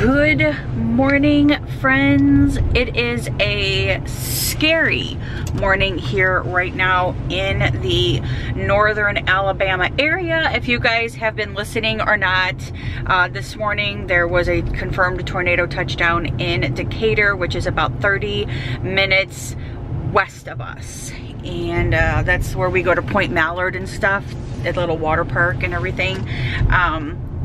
Good morning, friends. It is a scary morning here right now in the northern Alabama area. If you guys have been listening or not, this morning there was a confirmed tornado touchdown in Decatur, which is about 30 minutes west of us. And that's where we go to Point Mallard and stuff, a little water park and everything.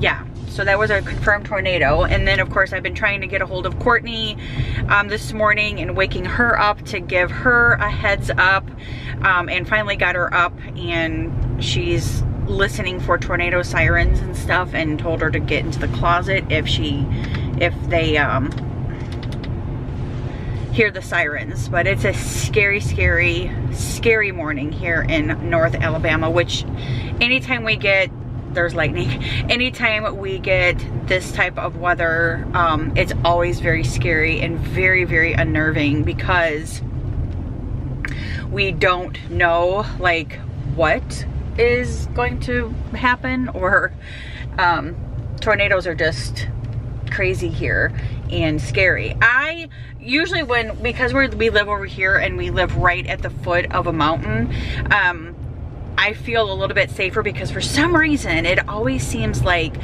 Yeah. So that was a confirmed tornado. And then of course I've been trying to get a hold of Courtney this morning and waking her up to give her a heads up, and finally got her up, and she's listening for tornado sirens and stuff, and told her to get into the closet if they hear the sirens. But it's a scary morning here in North Alabama, which anytime we get, there's lightning. Anytime we get this type of weather, it's always very scary and very unnerving, because we don't know like what is going to happen, or tornadoes are just crazy here and scary. I usually, because we live over here and we live right at the foot of a mountain, I feel a little bit safer, because for some reason it always seems like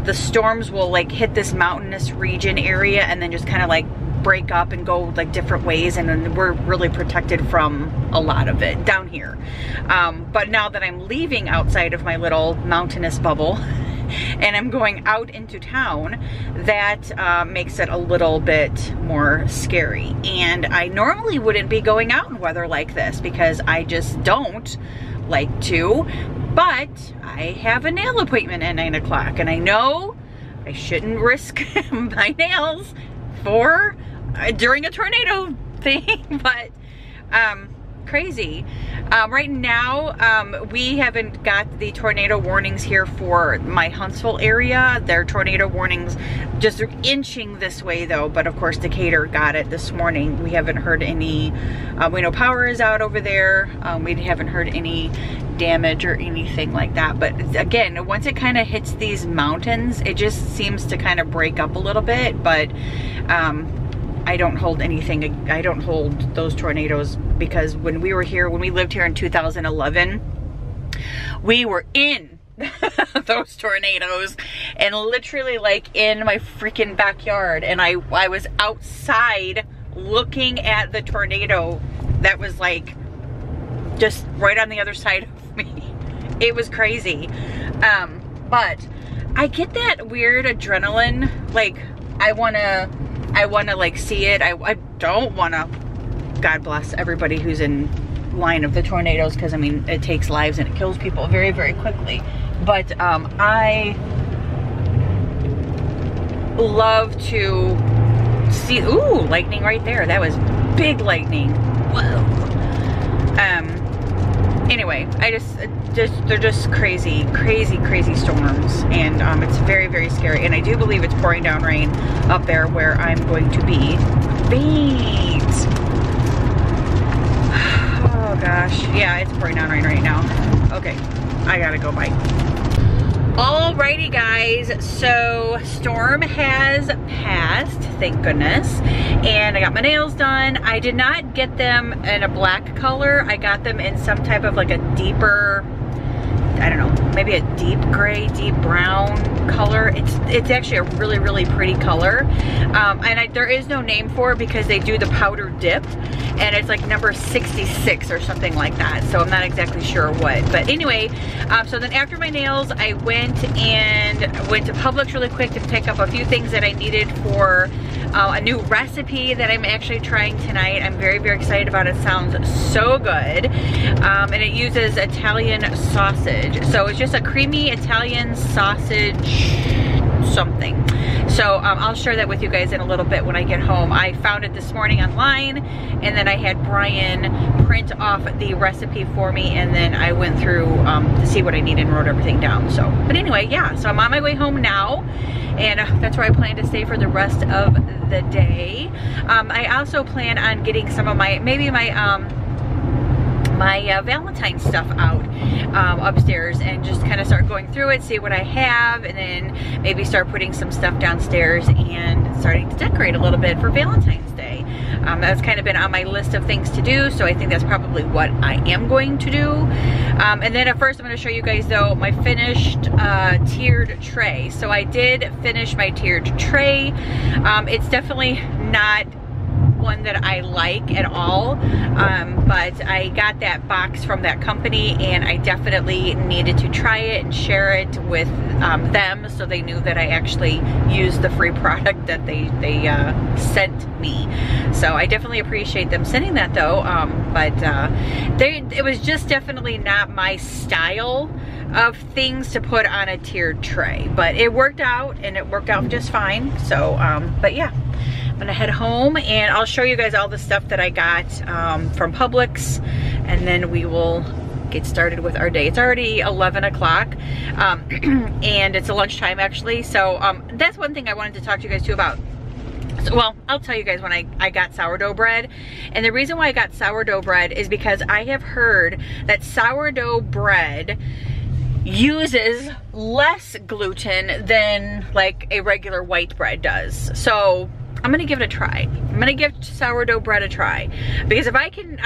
the storms will like hit this mountainous region area and then just kind of like break up and go like different ways, and then we're really protected from a lot of it down here. But now that I'm leaving outside of my little mountainous bubble and I'm going out into town, that makes it a little bit more scary. And I normally wouldn't be going out in weather like this, because I just don't like to, but I have a nail appointment at 9 o'clock, and I know I shouldn't risk my nails for during a tornado thing, but crazy. Right now, we haven't got the tornado warnings here for my Huntsville area. Their tornado warnings just are inching this way though, but of course Decatur got it this morning. We haven't heard any, we know power is out over there. We haven't heard any damage or anything like that. But again, once it kind of hits these mountains, it just seems to kind of break up a little bit. But I don't hold anything, I don't hold those tornadoes, because when we lived here in 2011, we were in those tornadoes, and literally like in my freaking backyard, and I was outside looking at the tornado that was like just right on the other side of me. It was crazy. But I get that weird adrenaline, like I wanna like see it. I don't wanna, God bless everybody who's in line of the tornadoes, because I mean it takes lives and it kills people very quickly. But I love to see, ooh, lightning right there. That was big lightning. Whoa. Anyway, they're just crazy storms, and it's very scary. And I do believe it's pouring down rain up there where I'm going to be. Beans. Oh gosh, yeah, it's pouring down rain right now. Okay, I gotta go. Bye. Alrighty guys, so storm has passed, thank goodness, and I got my nails done. I did not get them in a black color. I got them in some type of like a deeper, I don't know, maybe a deep gray, deep brown color. It's actually a really pretty color, and there is no name for it, because they do the powder dip, and it's like number 66 or something like that, so I'm not exactly sure what. But anyway, so then after my nails, I went to Publix really quick to pick up a few things that I needed for a new recipe that I'm actually trying tonight. I'm very excited about it. It sounds so good. And it uses Italian sausage. So it's just a creamy Italian sausage something. So I'll share that with you guys in a little bit when I get home. I found it this morning online, and then I had Brian print off the recipe for me, and then I went through to see what I needed and wrote everything down. So, but anyway, yeah, so I'm on my way home now, and that's where I plan to stay for the rest of the day. I also plan on getting some of my, maybe my my Valentine stuff out upstairs and just kind of start going through it, see what I have, and then maybe start putting some stuff downstairs and starting to decorate a little bit for Valentine's Day. That's kind of been on my list of things to do, so I think that's probably what I am going to do. And then at first I'm going to show you guys though my finished tiered tray. So I did finish my tiered tray. It's definitely not one that I like at all, but I got that box from that company and I definitely needed to try it and share it with them so they knew that I actually used the free product that they sent me. So I definitely appreciate them sending that though, but it was just definitely not my style of things to put on a tiered tray, but it worked out and it worked out just fine. So but yeah, I'm gonna head home and I'll show you guys all the stuff that I got from Publix, and then we will get started with our day. It's already 11 o'clock and it's a lunchtime actually. So that's one thing I wanted to talk to you guys too about. So, well, I'll tell you guys when I got sourdough bread. And the reason why I got sourdough bread is because I have heard that sourdough bread uses less gluten than like a regular white bread does. So I'm gonna give it a try. I'm gonna give sourdough bread a try, because if I can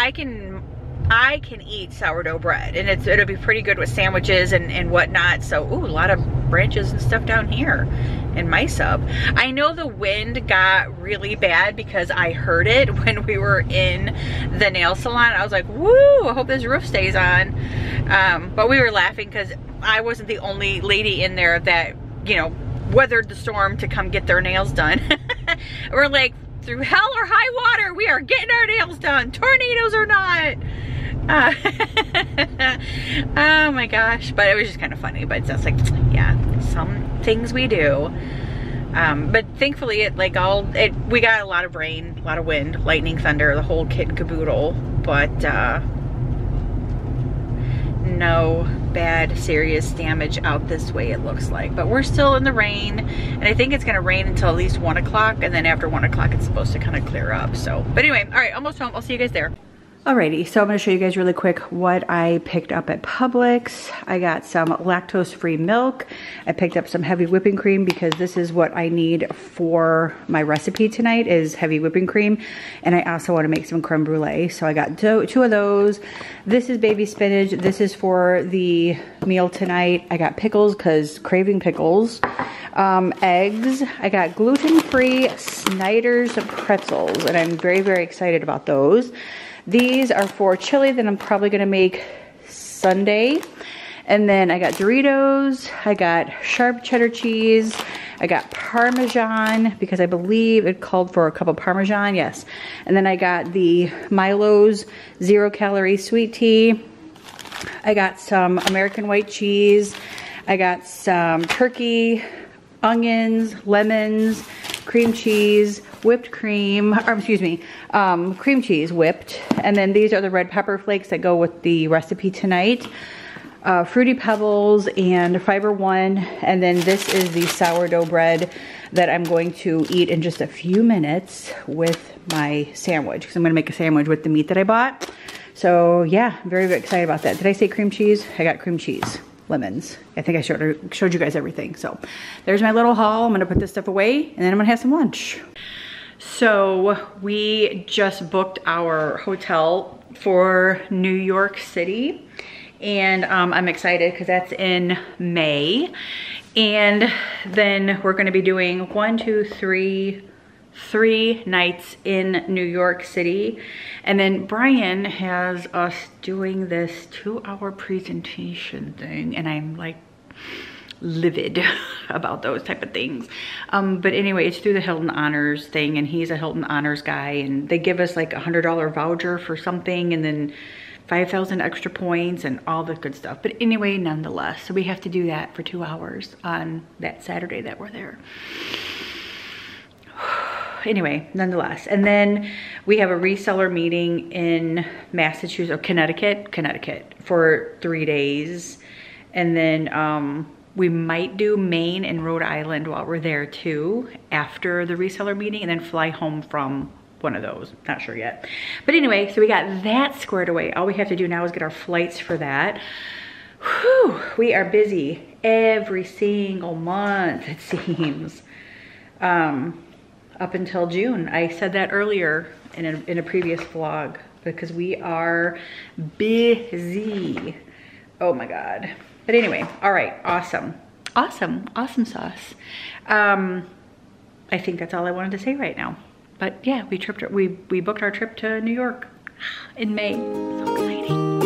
eat sourdough bread, and it'll be pretty good with sandwiches and whatnot. So, ooh, a lot of branches and stuff down here in my sub. I know the wind got really bad because I heard it when we were in the nail salon. I was like, woo, I hope this roof stays on. But we were laughing because I wasn't the only lady in there that, you know, weathered the storm to come get their nails done. We're like, through hell or high water, we are getting our nails done, tornadoes or not. Oh my gosh, but it was just kind of funny. But it's just like, yeah, some things we do. But thankfully we got a lot of rain, a lot of wind, lightning, thunder, the whole kit and caboodle, but no bad serious damage out this way, it looks like. But we're still in the rain, and I think it's gonna rain until at least 1 o'clock, and then after 1 o'clock it's supposed to kind of clear up. So, but anyway, all right, almost home. I'll see you guys there. Alrighty, so I'm going to show you guys really quick what I picked up at Publix. I got some lactose-free milk. I picked up some heavy whipping cream because this is what I need for my recipe tonight, is heavy whipping cream. And I also want to make some creme brulee. So I got two of those. This is baby spinach. This is for the meal tonight. I got pickles because craving pickles. Eggs. I got gluten-free Snyder's pretzels, and I'm very, very excited about those. These are for chili that I'm probably gonna make Sunday. And then I got Doritos, I got sharp cheddar cheese, I got Parmesan, because I believe it called for a cup of Parmesan, yes. And then I got the Milo's 0-calorie sweet tea. I got some American white cheese. I got some turkey, onions, lemons, cream cheese, whipped cream, or excuse me, cream cheese whipped. And then these are the red pepper flakes that go with the recipe tonight. Fruity Pebbles and Fiber One. And then this is the sourdough bread that I'm going to eat in just a few minutes with my sandwich, because I'm gonna make a sandwich with the meat that I bought. So yeah, I'm very, very excited about that. Did I say cream cheese? I got cream cheese. Lemons. I think I showed you guys everything. So there's my little haul. I'm gonna put this stuff away and then I'm gonna have some lunch. So we just booked our hotel for New York City, and I'm excited because that's in May. And then we're gonna be doing three nights in New York City. And then Brian has us doing this 2-hour presentation thing, and I'm like livid about those type of things. But anyway, it's through the Hilton Honors thing, and he's a Hilton Honors guy, and they give us like a $100 voucher for something, and then 5,000 extra points and all the good stuff. But anyway, nonetheless, so we have to do that for 2 hours on that Saturday that we're there. Anyway, nonetheless. And then we have a reseller meeting in Massachusetts, or Connecticut for 3 days. And then we might do Maine and Rhode Island while we're there too, after the reseller meeting, and then fly home from one of those, not sure yet. But anyway, so we got that squared away. All we have to do now is get our flights for that. Whew, we are busy every single month, it seems. Up until June. I said that earlier in a previous vlog, because we are busy. Oh my God. But anyway, all right, awesome. Awesome sauce. I think that's all I wanted to say right now. But yeah, we booked our trip to New York in May. So exciting.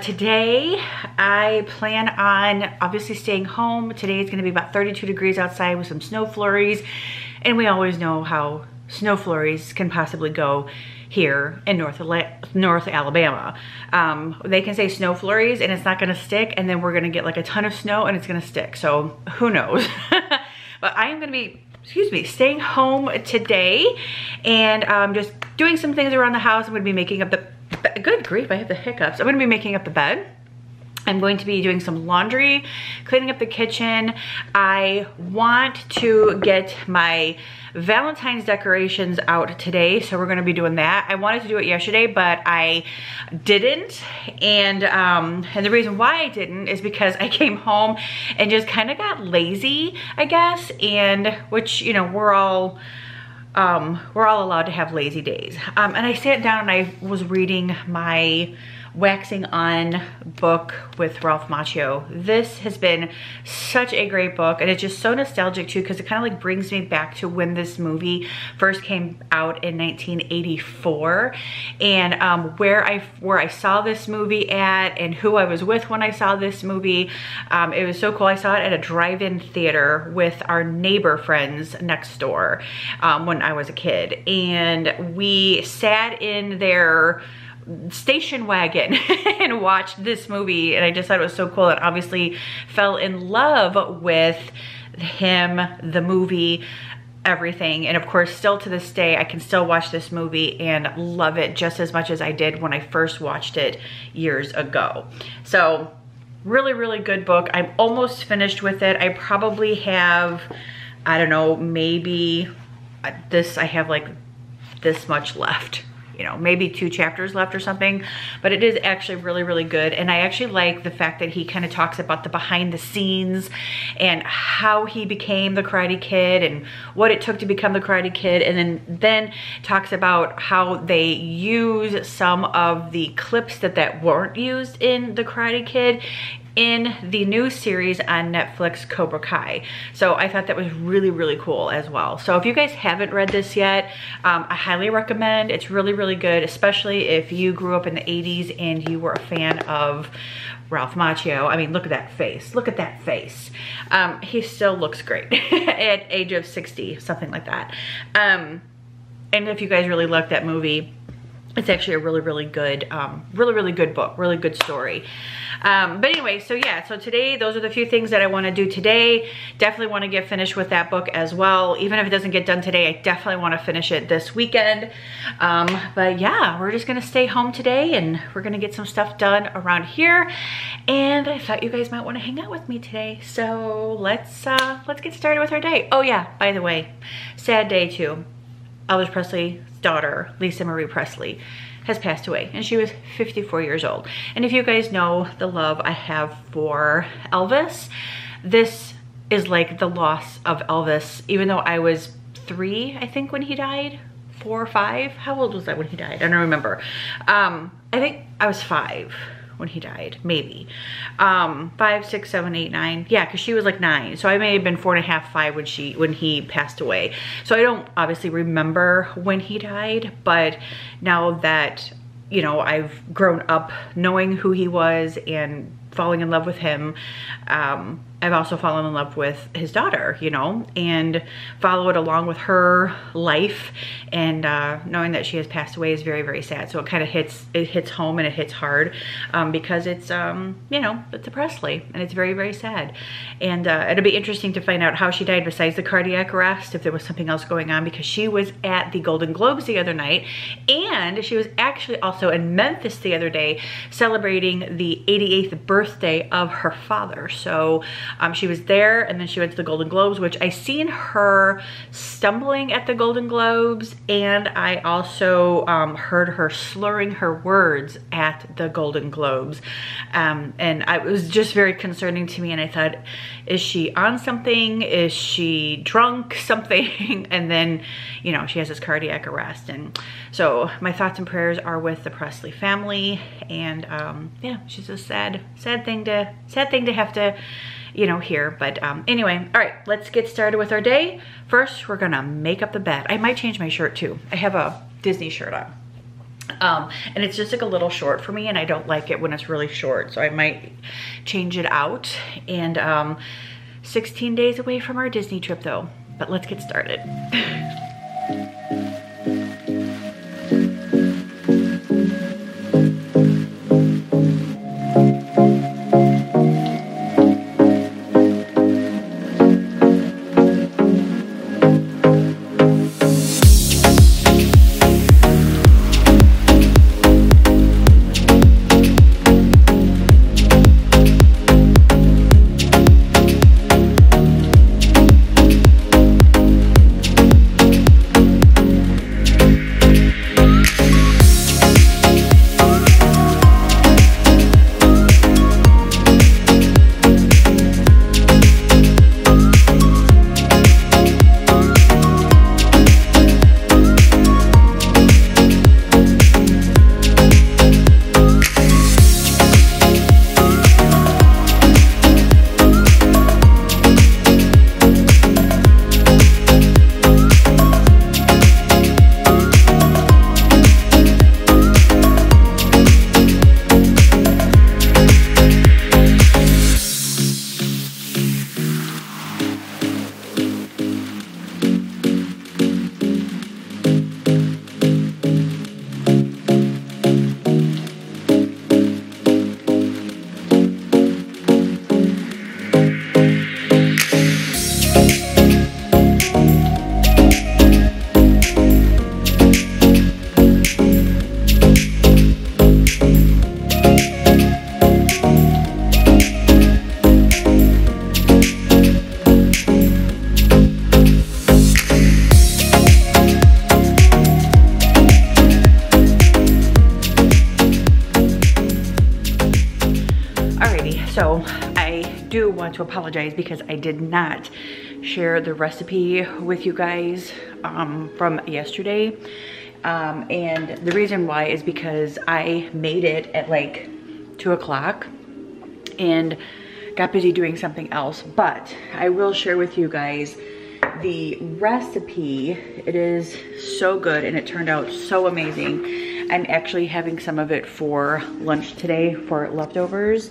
Today I plan on obviously staying home. Today is going to be about 32 degrees outside with some snow flurries, and we always know how snow flurries can possibly go here in North Alabama. They can say snow flurries and it's not going to stick, and then we're going to get like a ton of snow and it's going to stick, so who knows. But I am going to be, excuse me, staying home today and just doing some things around the house. I'm going to be making up the, good grief, I have the hiccups. I'm going to be making up the bed. I'm going to be doing some laundry, cleaning up the kitchen. I want to get my Valentine's decorations out today, so we're going to be doing that. I wanted to do it yesterday, but I didn't, and the reason why I didn't is because I came home and just kind of got lazy, I guess, and which, you know, we're all allowed to have lazy days. And I sat down and I was reading my Waxing On book with Ralph Macchio. This has been such a great book, and it's just so nostalgic too, because it kind of like brings me back to when this movie first came out in 1984, and where I saw this movie at and who I was with when I saw this movie. It was so cool. I saw it at a drive-in theater with our neighbor friends next door when I was a kid, and we sat in their station wagon and watched this movie, and I just thought it was so cool, and obviously fell in love with him, the movie, everything. And of course, still to this day, I can still watch this movie and love it just as much as I did when I first watched it years ago. So really, really good book. I'm almost finished with it. I probably have, I don't know, maybe this, I have like this much left, you know, maybe 2 chapters left or something, but it is actually really, really good. And I actually like the fact that he kind of talks about the behind the scenes and how he became the Karate Kid and what it took to become the Karate Kid, and then talks about how they use some of the clips that weren't used in the Karate Kid in the new series on Netflix, Cobra Kai. So I thought that was really, really cool as well. So if you guys haven't read this yet, I highly recommend. It's really, really good, especially if you grew up in the 80s and you were a fan of Ralph Macchio. I mean, look at that face. Look at that face. He still looks great at age of 60, something like that. And if you guys really like that movie, it's actually a really, really good, really good book, really good story. But anyway, so yeah, so today, those are the few things that I want to do today. Definitely want to get finished with that book as well. Even if it doesn't get done today, I definitely want to finish it this weekend. But yeah, we're just going to stay home today, and we're going to get some stuff done around here. And I thought you guys might want to hang out with me today. So let's get started with our day. Oh yeah, by the way, sad day too. Elvis Presley's daughter, Lisa Marie Presley, has passed away, and she was 54 years old. And if you guys know the love I have for Elvis, this is like the loss of Elvis. Even though I was 3, I think, when he died, 4 or 5. How old was I when he died? I don't remember. I think I was 5 when he died, maybe. 5, 6, 7, 8, 9. Yeah, because she was like 9. So I may have been 4.5, 5 when he passed away. So I don't obviously remember when he died, but now that you know, I've grown up knowing who he was and falling in love with him. I've also fallen in love with his daughter, you know, and followed along with her life, and knowing that she has passed away is very, very sad. So it kind of hits home, and it hits hard because it's, you know, it's a Presley, and it's very, very sad. And it'll be interesting to find out how she died besides the cardiac arrest, if there was something else going on, because she was at the Golden Globes the other night, and she was actually also in Memphis the other day celebrating the 88th birthday of her father. So she was there, and then she went to the Golden Globes, which I seen her stumbling at the Golden Globes, and I also heard her slurring her words at the Golden Globes. And it was just very concerning to me, and I thought, is she on something? Is she drunk? Something? And then, you know, she has this cardiac arrest. And so my thoughts and prayers are with the Presley family, and yeah, she's a sad thing to have to, you know, here. But anyway, all right, let's get started with our day. First, we're gonna make up the bed. I might change my shirt too. I have a Disney shirt on. And it's just like a little short for me, and I don't like it when it's really short, so I might change it out. And 16 days away from our Disney trip though, but let's get started. So I do want to apologize because I did not share the recipe with you guys from yesterday. And the reason why is because I made it at like 2 o'clock and got busy doing something else. But I will share with you guys the recipe. It is so good and it turned out so amazing. I'm actually having some of it for lunch today for leftovers.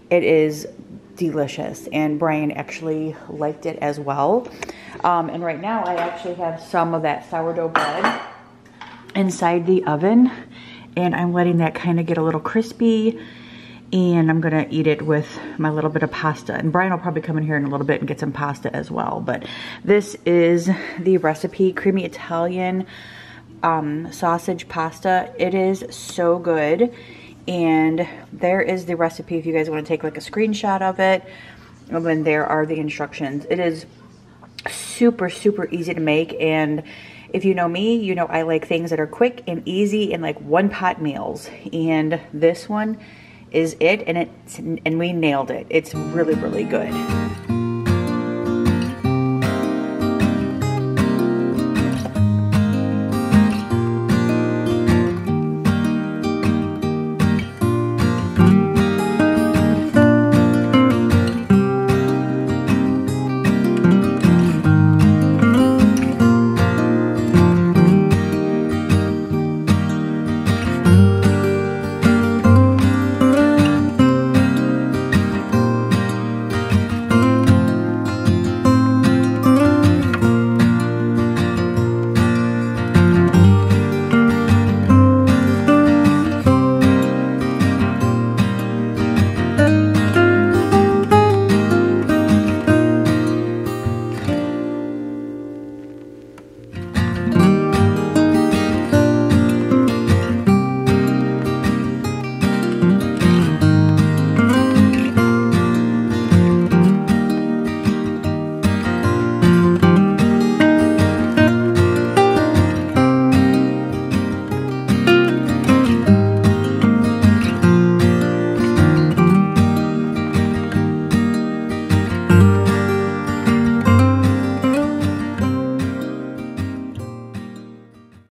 It is delicious, and Brian actually liked it as well. And right now I actually have some of that sourdough bread inside the oven, and I'm letting that kind of get a little crispy, and I'm gonna eat it with my little bit of pasta. And Brian will probably come in here in a little bit and get some pasta as well. But this is the recipe, creamy Italian sausage pasta. It is so good. And there is the recipe if you guys want to take like a screenshot of it. And then there are the instructions. It is super, super easy to make. And if you know me, you know I like things that are quick and easy and like one-pot meals. And this one is it, and we nailed it. It's really, really good.